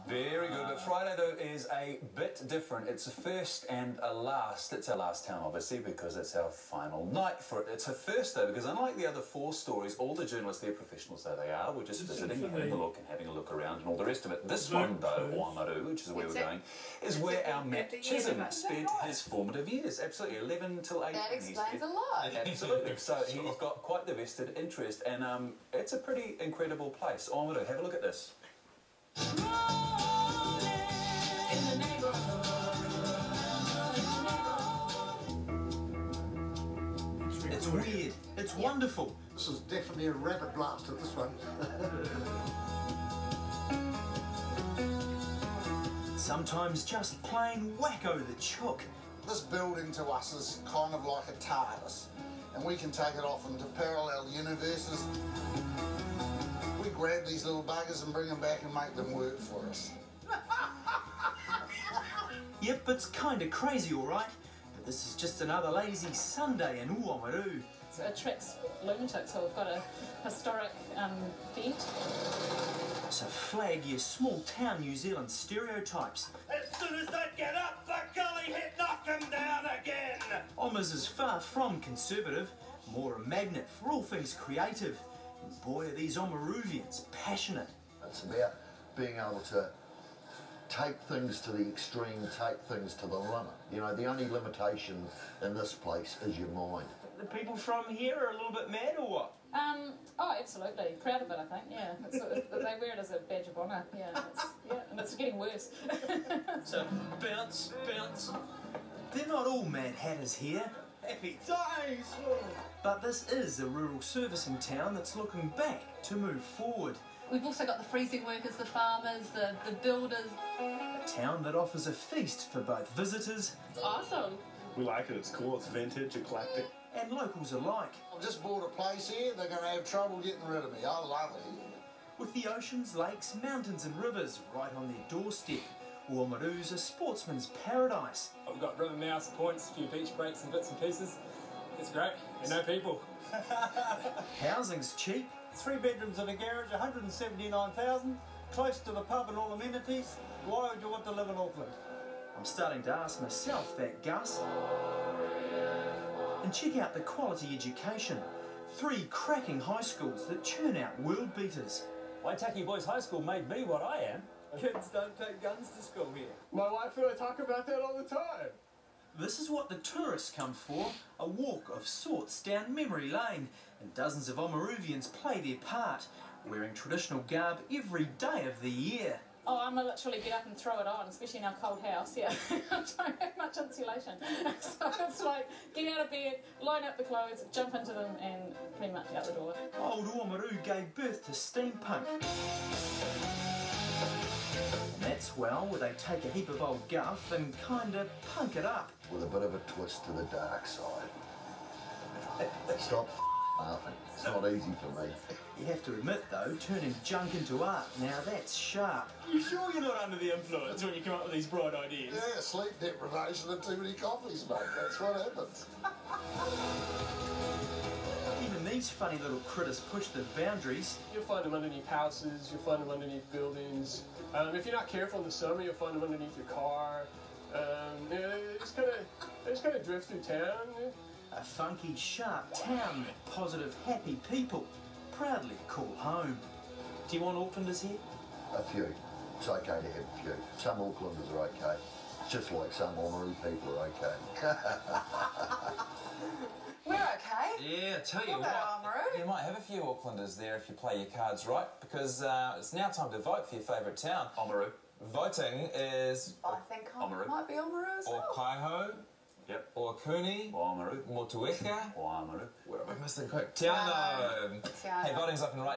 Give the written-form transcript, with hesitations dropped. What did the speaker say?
Very good, but Friday though is a bit different. It's a first and a last. It's our last town obviously because it's our final night for it. It's a first though because unlike the other 4 stories, all the journalists, they're professionals though they are. We're just visiting, having a look around and all the rest of it. This one though, Oamaru, which is where we're going, is where our Matt Chisholm spent his formative years. Absolutely, 11 till 18. That explains a lot. Absolutely. So he's got quite the vested interest and it's a pretty incredible place. Oamaru, have a look at this. It's weird. It's wonderful. This is definitely a rapid blast at this one. Sometimes just plain wacko the chook. This building to us is kind of like a TARDIS, and we can take it off into parallel universes. We grab these little buggers and bring them back and make them work for us. Yep, it's kind of crazy, all right. But this is just another lazy Sunday in Oamaru. It attracts lunatics, so we've got a historic vent. So flag your small town New Zealand stereotypes. As soon as they get up, the gully hit knock them down again. Omas is far from conservative, more a magnet for all things creative. And boy, are these Oamaruvians passionate. It's about being able to take things to the extreme, take things to the limit. You know, the only limitation in this place is your mind. The people from here are a little bit mad or what? Oh, absolutely. Proud of it, I think, yeah. They wear it as a badge of honour, yeah. And it's getting worse. So, bounce, bounce. They're not all Mad Hatters here. Happy days! But this is a rural servicing town that's looking back to move forward. We've also got the freezing workers, the farmers, the builders. A town that offers a feast for both visitors. It's awesome. We like it, it's cool, it's vintage, eclectic. And locals alike. I've just bought a place here, they're going to have trouble getting rid of me. I love it here. With the oceans, lakes, mountains and rivers right on their doorstep, Oamaru's a sportsman's paradise. We've got river mouths, points, a few beach breaks and bits and pieces. It's great, and no people. Housing's cheap. 3 bedrooms and a garage, 179,000, close to the pub and all amenities. Why would you want to live in Auckland? I'm starting to ask myself that, Gus. And check out the quality education. 3 cracking high schools that churn out world beaters. Waitaki Boys High School made me what I am. Kids don't take guns to school here. My wife and I talk about that all the time. This is what the tourists come for, a walk of sorts down memory lane, and dozens of Oamaruvians play their part, wearing traditional garb every day of the year. Oh, I'm gonna literally get up and throw it on, especially in our cold house, yeah. I don't have much insulation. So it's like, get out of bed, line up the clothes, jump into them, and pretty much out the door. Old Oamaru gave birth to steampunk. And that's, well, where they take a heap of old guff and kinda punk it up. With a bit of a twist to the dark side. Stop laughing. It's not easy for me. You have to admit, though, turning junk into art, now that's sharp. You sure you're not under the influence when you come up with these bright ideas? Yeah, sleep deprivation and too many coffees, mate. That's what happens. Even these funny little critters push the boundaries. You'll find them underneath houses, you'll find them underneath buildings. If you're not careful in the summer, you'll find them underneath your car. They just kind of drift through town. Yeah. A funky, sharp town that positive, happy people proudly call home. Do you want Aucklanders here? A few. It's okay to have a few. Some Aucklanders are okay. It's just like some Oamaru people are okay. We're okay. Yeah, I tell you What about Oamaru? you might have a few Aucklanders there if you play your cards right, because it's now time to vote for your favourite town. Oamaru. Voting is... I think Oamaru. Might be Oamaru as Or well. Kaiho. Yep. Or Kuni. Oamaru. Motueka. Oamaru. Where am I missing? Te Anau. Te Anau. Hey, voting's up and right.